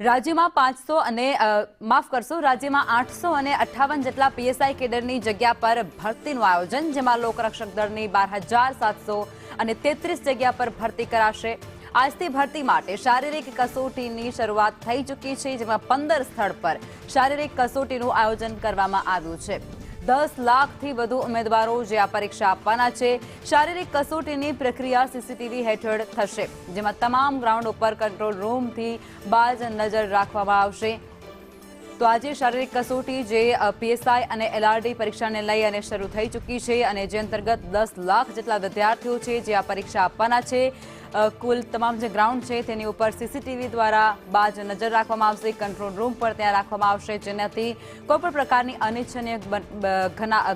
રાજ્યમાં 500 અને માફ કરશો રાજ્યમાં 858 જેટલા પીએસઆઈ કેડરની જગ્યા પર ભરતીનું આયોજન, જેમાં લોકરક્ષક દળની 12,700 અને 33 જગ્યા પર ભરતી કરાશે। આજથી ભરતી માટે શારીરિક કસોટીની શરૂઆત થઈ ચૂકી છે, જેમાં 15 સ્થળ પર શારીરિક કસોટીનું આયોજન કરવામાં આવ્યું છે। 10 લાખથી વધુ ઉમેદવારો જે આ પરીક્ષા આપવાના છે। શારીરિક કસોટીની પ્રક્રિયા સીસીટીવી હેઠળ થશે, જેમાં તમામ ગ્રાઉન્ડ ઉપર કંટ્રોલ રૂમથી બાજ નજર રાખવામાં આવશે। તો આજે શારીરિક કસોટી જે પીએસઆઈ અને એલઆરડી પરીક્ષાને લઈ અને શરૂ થઈ ચૂકી છે, અને જે અંતર્ગત 10 લાખ જેટલા વિદ્યાર્થીઓ છે જે આ પરીક્ષા આપવાના છે। કુલ તમામ જે ગ્રાઉન્ડ છે તેની ઉપર સીસીટીવી દ્વારા બાજ નજર રાખવામાં આવશે, કંટ્રોલ રૂમ પર ત્યાં રાખવામાં આવશે, જેનાથી કોઈપણ પ્રકારની અનિચ્છનીય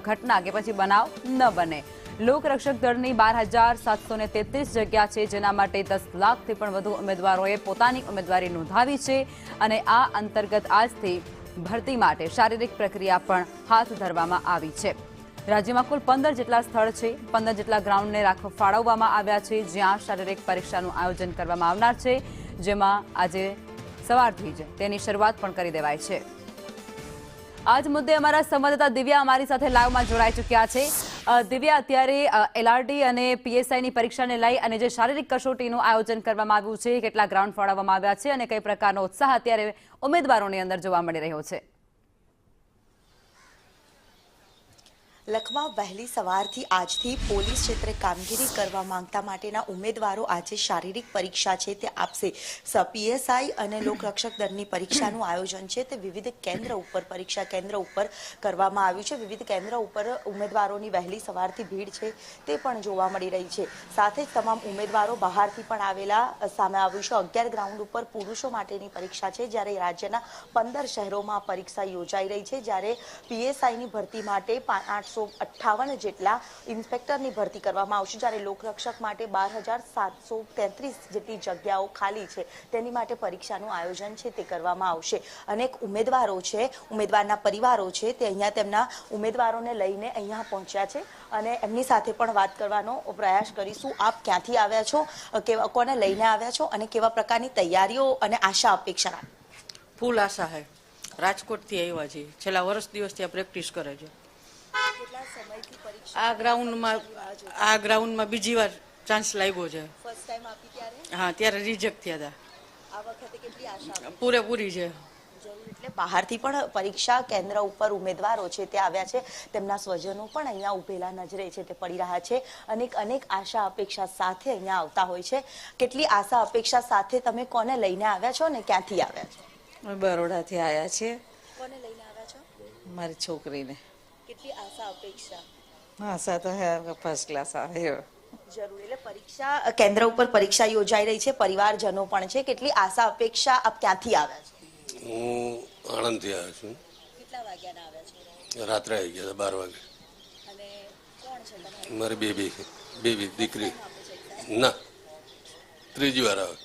ઘટના કે પછી બનાવ ન બને। લોકરક્ષક દળની 12,733 જગ્યા છે, જેના માટે 10 લાખથી પણ વધુ ઉમેદવારોએ પોતાની ઉમેદવારી નોંધાવી છે, અને આ અંતર્ગત આજથી ભરતી માટે શારીરિક પ્રક્રિયા પણ હાથ ધરવામાં આવી છે। રાજ્યમાં કુલ 15 જેટલા સ્થળ છે, 15 જેટલા ગ્રાઉન્ડને ફાળવવામાં આવ્યા છે, જ્યાં શારીરિક પરીક્ષાનું આયોજન કરવામાં આવનાર છે, જેમાં આજે સવારથી જ તેની શરૂઆત પણ કરી દેવાય છે। આજ મુદ્દે અમારા સંવાદદાતા દિવ્યા અમારી સાથે લાઈવમાં જોડાઈ ચૂક્યા છે। દિવ્યા, અત્યારે એલઆરડી અને પીએસઆઈની પરીક્ષાને લઈ અને જે શારીરિક કસોટીનું આયોજન કરવામાં આવ્યું છે, કેટલા ગ્રાઉન્ડ ફાળવવામાં આવ્યા છે અને કઈ પ્રકારનો ઉત્સાહ અત્યારે ઉમેદવારોની અંદર જોવા મળી રહ્યો છે? લખમાં વહેલી સવારથી આજથી પોલીસ ક્ષેત્રે કામગીરી કરવા માંગતા માટેના ઉમેદવારો આજે શારીરિક પરીક્ષા છે તે આપશે। પીએસઆઈ અને લોકરક્ષક દળની પરીક્ષાનું આયોજન છે તે વિવિધ કેન્દ્ર ઉપર પરીક્ષા કેન્દ્ર ઉપર કરવામાં આવ્યું છે। વિવિધ કેન્દ્ર ઉપર ઉમેદવારોની વહેલી સવારથી ભીડ છે તે પણ જોવા મળી રહી છે। સાથે જ તમામ ઉમેદવારો બહારથી પણ આવેલા સામે આવ્યું છે। 11 ગ્રાઉન્ડ ઉપર પુરુષો માટેની પરીક્ષા છે, જ્યારે રાજ્યના 15 શહેરોમાં પરીક્ષા યોજાઈ રહી છે। જ્યારે પીએસઆઈની ભરતી માટે 858 જેટલા ઇન્સ્પેક્ટરની ભરતી કરવામાં આવશે, જ્યારે લોકરક્ષક માટે 12,733 જેટલી જગ્યાઓ ખાલી છે, તેની માટે પરીક્ષાનું આયોજન છે તે કરવામાં આવશે। અનેક ઉમેદવારો છે, ઉમેદવારના પરિવારો છે, તે અહીંયા તેમના ઉમેદવારોને લઈને અહીંયા પહોંચ્યા છે, અને એમની સાથે પણ વાત કરવાનો પ્રયાસ કરીશું। આપ ક્યાંથી આવ્યા છો, કોને લઈને આવ્યા છો, અને કેવા પ્રકારની તૈયારીઓ અને આશા અપેક્ષા? ફૂલ આશા હે, રાજકોટથી આવ્યા છીએ, છેલ્લા વર્ષ દિવસથી આ પ્રેક્ટિસ કરે છે। આ ગ્રાઉન્ડમાં બીજી વાર ચાન્સ લાગ્યો છે। ફર્સ્ટ ટાઈમ આપી ત્યારે? હા, ત્યારે રિજેક્ટ થયા હતા। આ વખતે કેટલી આશા? પૂરેપૂરી છે। એટલે બહારથી પણ પરીક્ષા કેન્દ્ર ઉપર ઉમેદવારો છે તે આવ્યા છે, તેમના સ્વજનો પણ અહીંયા ઉભેલા નજરે છે તે પડી રહ્યા છે। અનેક આશા અપેક્ષા સાથે અહીંયા આવતા હોય છે। કેટલી આશા અપેક્ષા સાથે તમે કોને લઈને આવ્યા છો ને ક્યાંથી આવ્યા છો? અમે બરોડાથી આવ્યા છીએ। કોને લઈને આવ્યા છો? મારી છોકરીને। કેટલી આશા અપેક્ષા? આશા તો હે ફર્સ્ટ ક્લાસ આવે। જરૂર, એટલે પરીક્ષા કેન્દ્ર ઉપર પરીક્ષા યોજાઈ રહી છે, પરિવારજનો પણ છે, કેટલી આશા અપેક્ષા? આપ ક્યાંથી આવ્યા છો? હું આણંદથી આવ્યો છું। કેટલા વાગ્યાના આવ્યા છો? રાત્રે આવી ગયા 12 વાગે। અને કોણ છે તમારી? મારી બેબી દીકરી ના, ત્રીજી વાર આવે।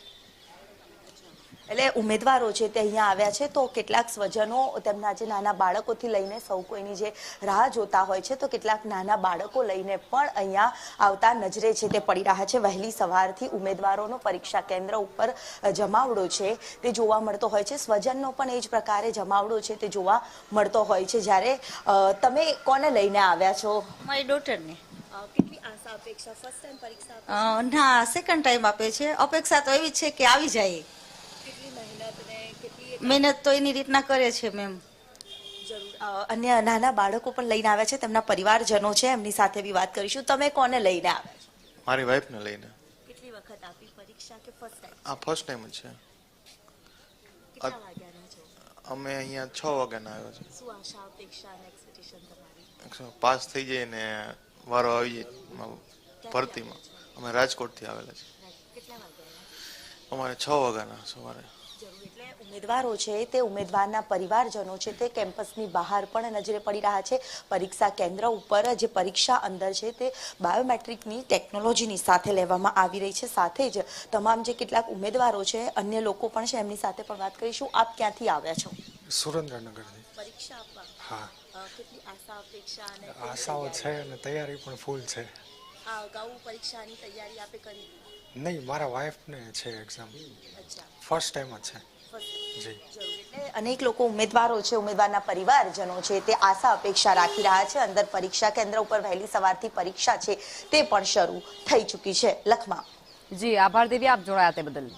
એટલે ઉમેદવારો છે તે અહીંયા આવ્યા છે, તો કેટલાક સ્વજનો તેમના જે નાના બાળકોથી લઈને સૌ કોઈની જે રાહ જોતા હોય છે, તો કેટલાક નાના બાળકો લઈને પણ અહીંયા આવતા નજરે છે તે પડી રહ્યા છે। વહેલી સવારથી ઉમેદવારોનો પરીક્ષા કેન્દ્ર ઉપર જમાવડો છે તે જોવા મળતો હોય છે, સ્વજનનો પણ એ જ પ્રકારે જમાવડો છે તે જોવા મળતો હોય છે। જ્યારે તમે કોને લઈને આવ્યા છો? મારી ડોટરને। કેટલી આશા અપેક્ષા? ફર્સ્ટ ટાઈમ પરીક્ષા? ના, સેકન્ડ ટાઈમ આપે છે। અપેક્ષા તો એવી છે કે આવી જાય। કેટલી મહેનત ને કેટલી મહેનત તો એની રીતના કરે છે મેમ। જરૂર, અન્ય નાના બાળકો પણ લઈને આવ્યા છે, તેમના પરિવારજનો છે, એમની સાથે બી વાત કરીશું। તમે કોને લઈને આવ્યા છો? મારી વાઈફને લઈને। કેટલી વખત આપી પરીક્ષા કે ફર્સ્ટ ટાઈમ? આ ફર્સ્ટ ટાઈમ જ છે। કેટલા વાગ્યાના છો? અમે અહીંયા 6 વાગ્યાના આવ્યા છે। શું આશા અપેક્ષા અને એક્સપેક્ટેશન તમારી? પાસ થઈ જાય ને વારો આવી જાય ભરતીમાં। અમે રાજકોટથી આવેલા છે। કેટલા વાગ્યાના? અમારે 6 વાગ્યાના સવારે। જરૂર, એટલે ઉમેદવારો છે તે ઉમેદવારના પરિવારજનો છે તે કેમ્પસની બહાર પણ નજરે પડી રહ્યા છે। પરીક્ષા કેન્દ્ર ઉપર જે પરીક્ષા અંદર છે તે બાયોમેટ્રિકની ટેકનોલોજીની સાથે લેવામાં આવી રહી છે। સાથે જ તમામ જે કેટલાક ઉમેદવારો છે, અન્ય લોકો પણ છે, એમની સાથે પણ વાત કરીશું। આપ ક્યાંથી આવ્યા છો? સુરેન્દ્રનગરથી। પરીક્ષા આપવા? હા, કેટલી આશા અપેક્ષા અને આશાઓ છે અને તૈયારી પણ ફૂલ છે। આ અગાઉ પરીક્ષાની તૈયારી આપે કરી? નહીં, મારા વાઈફને છે એક્ઝામ, અચ્છા, ફર્સ્ટ ટાઈમ જ છે। જી એટલે અનેક લોકો ઉમેદવારો છે, ઉમેદવારના પરિવારજનો છે તે આશા અપેક્ષા રાખી રહ્યા છે. અંદર પરીક્ષા કેન્દ્ર ઉપર વહેલી સવારથી પરીક્ષા છે તે પણ શરૂ થઈ ચૂકી છે. લખમાં જી આભાર દેવી, આપ જોડાયા તે બદલ.